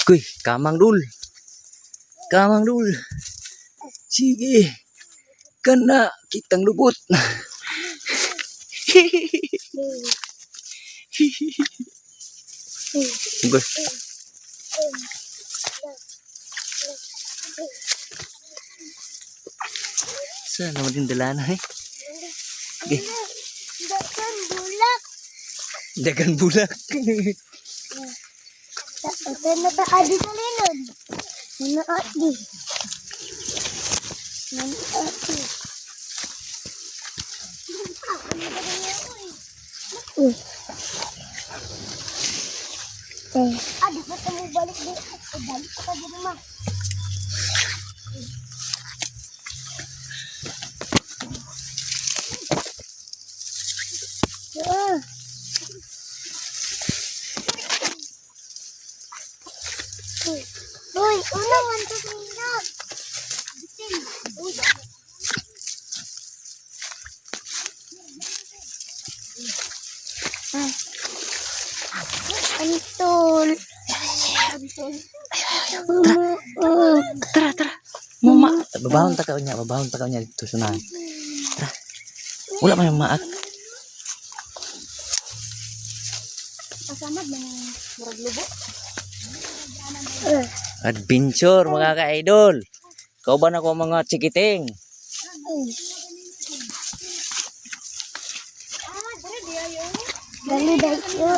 Kuy, kamang dul. Kamang dul. Sige. Kana kitang lubot. Gue. Saan naman din dalana eh? Okay. Dagan bulak. Dagan bulak. Ito na taadi sa linod. Nanaadi. Nanaadi. Adi ba ito mo balik din? Balik ka din naman. Uy, unang antok nila. Bitin. Uy. Antol. Tara, tara. Mama. Babahon ta ka niya dito sunahan. Tara. Wala man yung maak. Kasamad na murag lubo. Adventure mga ka-idol. Kauban ako mga chikiting. Dali dai yo.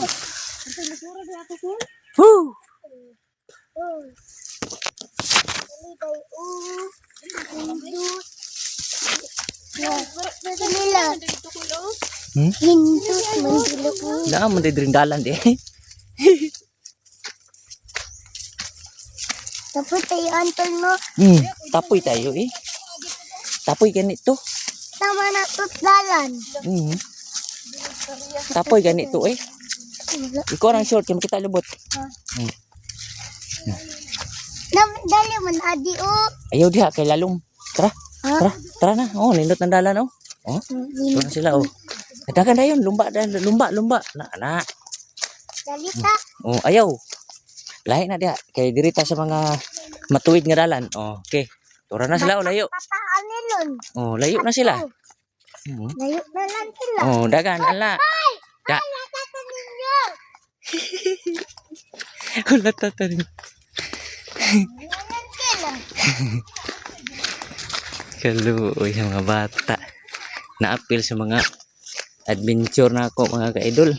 Woo! Dali dai Nila. Hindut mandilo. Laan man din dalan di. Tapos tayo antol mo. Tapoy tayo eh. Tapoy ganito. Tama na tutlalan. Tapoy ganito eh. Ikaw ang short kaya kita lubot. Dali man adi o. Ayaw diha kay lalong. Tara. Tara na. Oh, nindot ng dalan oh. Oh. So na sila oh. Kadagan na yun, lumba. Na. Dali ta. Oh, ayaw. Lahi na diha kay dirita sa mga matuwid nga dalan. Oh, okay. Tura na sila oh, layo. Pataan nilon. Oh, layo na sila. Layo na lang sila. Oh, dagan ala. Da. Nakata ninyo. Wala tatanin. Nalan sila. Kaluoy sa mga bata. Na-appeal sa mga adventure na ako mga ka-idol.